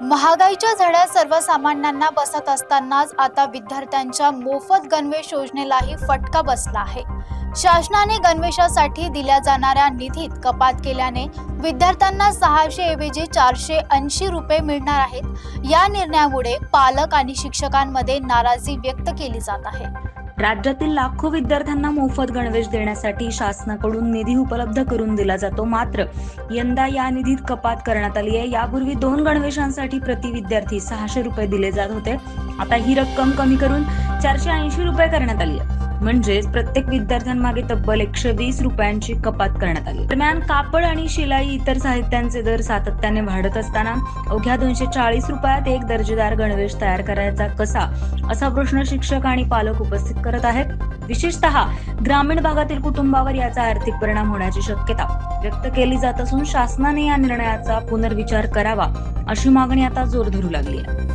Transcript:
महागाईच्या झळा सर्वसामान्यांना बसत असतानाच आता विद्यार्थ्यांच्या मोफत गणवेश योजनेलाही फटका बसला आहे। शासनाने गणवेशासाठी दिल्या जाणाऱ्या निधीत कपात केल्याने विद्यार्थ्यांना 600 ऐवजी 480 रुपये मिळणार आहेत। या निर्णयामुळे पालक आणि शिक्षकांमध्ये नाराजी व्यक्त केली जात आहे। राज्यातील लाखो विद्यार्थ्यांना मोफत गणवेश देण्यासाठी शासनाकडून निधी उपलब्ध करून दिला जातो। मात्र यंदा या निधीत कपात करण्यात आली आहे। यापूर्वी 2 गणवेशांसाठी प्रति विद्यार्थी 600 रुपये दिले जात होते। आता ही रक्कम कमी करून 480 रुपये करण्यात आली आहे। म्हणजेच प्रत्येक विद्यार्थ्यांमागे तब्बल 120 रुपयांची कपात करण्यात आली। दरम्यान कापड आणि शिलाई इतर साहित्यांचे दर सातत्याने वाढत असताना अवघ्या 240 रुपयात एक दर्जेदार गणवेश तयार करायचा कसा, असा प्रश्न शिक्षक आणि पालक उपस्थित करत आहेत। विशेषतः ग्रामीण भागातील कुटुंबावर याचा आर्थिक परिणाम होण्याची शक्यता व्यक्त केली जात असून शासनाने या निर्णयाचा पुनर्विचार करावा, अशी मागणी आता जोर धरू लागली आहे।